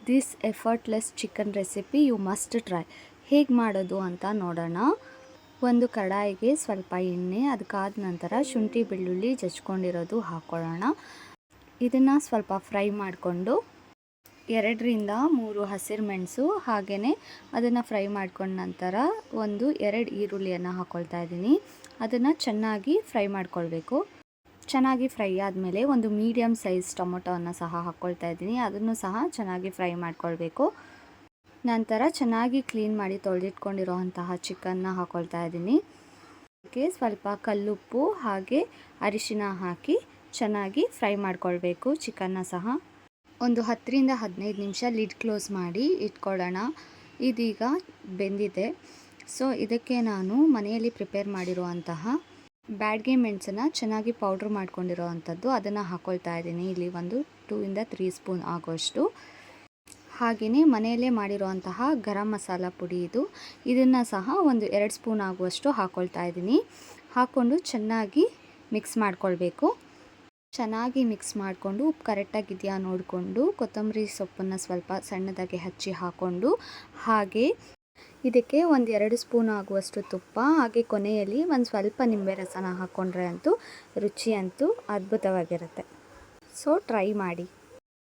This effortless chicken recipe you must try. ಹೇಗೆ ಮಾಡೋದು ಅಂತ ನೋಡೋಣ. ಒಂದು ಕಡಾಯಿಗೆ ಸ್ವಲ್ಪ ಎಣ್ಣೆ, ಅದಕ್ಕಾದ ನಂತರ ಶುಂಠಿ ಬೆಳ್ಳುಳ್ಳಿ ಜಜ್ಕೊಂಡಿರೋದು ಹಾಕ್ಕೊಳ್ಳೋಣ. ಇದನ್ನು ಸ್ವಲ್ಪ ಫ್ರೈ ಮಾಡಿಕೊಂಡು 2ರಿಂದ 3 ಹಸಿರು ಮೆಣಸು, ಹಾಗೆಯೇ ಅದನ್ನು ಫ್ರೈ ಮಾಡ್ಕೊಂಡ ನಂತರ 2 ಈರುಳ್ಳಿಯನ್ನು ಹಾಕ್ಕೊಳ್ತಾ ಇದ್ದೀನಿ. ಅದನ್ನು ಚೆನ್ನಾಗಿ ಫ್ರೈ ಮಾಡ್ಕೊಳ್ಬೇಕು. ಚೆನ್ನಾಗಿ ಫ್ರೈ ಆದಮೇಲೆ ಒಂದು ಮೀಡಿಯಮ್ ಸೈಜ್ ಟೊಮೊಟೊವನ್ನು ಸಹ ಹಾಕ್ಕೊಳ್ತಾ ಇದ್ದೀನಿ. ಅದನ್ನು ಸಹ ಚೆನ್ನಾಗಿ ಫ್ರೈ ಮಾಡ್ಕೊಳ್ಬೇಕು. ನಂತರ ಚೆನ್ನಾಗಿ ಕ್ಲೀನ್ ಮಾಡಿ ತೊಳೆದಿಟ್ಕೊಂಡಿರೋಂತಹ ಚಿಕನ್ನ ಹಾಕ್ಕೊಳ್ತಾ ಇದ್ದೀನಿ. ಅದಕ್ಕೆ ಸ್ವಲ್ಪ ಕಲ್ಲುಪ್ಪು ಹಾಗೆ ಅರಿಶಿನ ಹಾಕಿ ಚೆನ್ನಾಗಿ ಫ್ರೈ ಮಾಡ್ಕೊಳ್ಬೇಕು. ಚಿಕನ್ನ ಸಹ ಒಂದು 10ರಿಂದ 15 ನಿಮಿಷ ಲಿಡ್ ಕ್ಲೋಸ್ ಮಾಡಿ ಇಟ್ಕೊಳ್ಳೋಣ. ಇದೀಗ ಬೆಂದಿದೆ. ಸೊ ಇದಕ್ಕೆ ನಾನು ಮನೆಯಲ್ಲಿ ಪ್ರಿಪೇರ್ ಮಾಡಿರುವಂತಹ ಬ್ಯಾಡಗೆ ಮೆಣಸನ್ನು ಚೆನ್ನಾಗಿ ಪೌಡ್ರ್ ಮಾಡ್ಕೊಂಡಿರೋ ಅಂಥದ್ದು ಅದನ್ನು ಹಾಕ್ಕೊಳ್ತಾ ಇದ್ದೀನಿ. ಇಲ್ಲಿ ಒಂದು 2ರಿಂದ 3 ಸ್ಪೂನ್ ಆಗುವಷ್ಟು. ಹಾಗೆಯೇ ಮನೆಯಲ್ಲೇ ಮಾಡಿರುವಂತಹ ಗರಂ ಮಸಾಲ ಪುಡಿ ಇದನ್ನು ಸಹ ಒಂದು 2 ಸ್ಪೂನ್ ಆಗುವಷ್ಟು ಹಾಕ್ಕೊಳ್ತಾ ಇದ್ದೀನಿ. ಹಾಕ್ಕೊಂಡು ಚೆನ್ನಾಗಿ ಮಿಕ್ಸ್ ಮಾಡ್ಕೊಳ್ಬೇಕು. ಚೆನ್ನಾಗಿ ಮಿಕ್ಸ್ ಮಾಡಿಕೊಂಡು ಉಪ್ಪು ಕರೆಕ್ಟಾಗಿದೆಯಾ ನೋಡಿಕೊಂಡು ಕೊತ್ತಂಬರಿ ಸೊಪ್ಪನ್ನು ಸ್ವಲ್ಪ ಸಣ್ಣದಾಗಿ ಹಚ್ಚಿ ಹಾಕ್ಕೊಂಡು, ಹಾಗೆ ಇದಕ್ಕೆ 2 ಸ್ಪೂನ್ ಆಗುವಷ್ಟು ತುಪ್ಪ, ಹಾಗೆ ಕೊನೆಯಲ್ಲಿ ಒಂದು ಸ್ವಲ್ಪ ನಿಂಬೆ ರಸನ ಹಾಕ್ಕೊಂಡ್ರೆ ಅಂತೂ ರುಚಿ ಅಂತೂ ಅದ್ಭುತವಾಗಿರುತ್ತೆ. ಸೊ ಟ್ರೈ ಮಾಡಿ.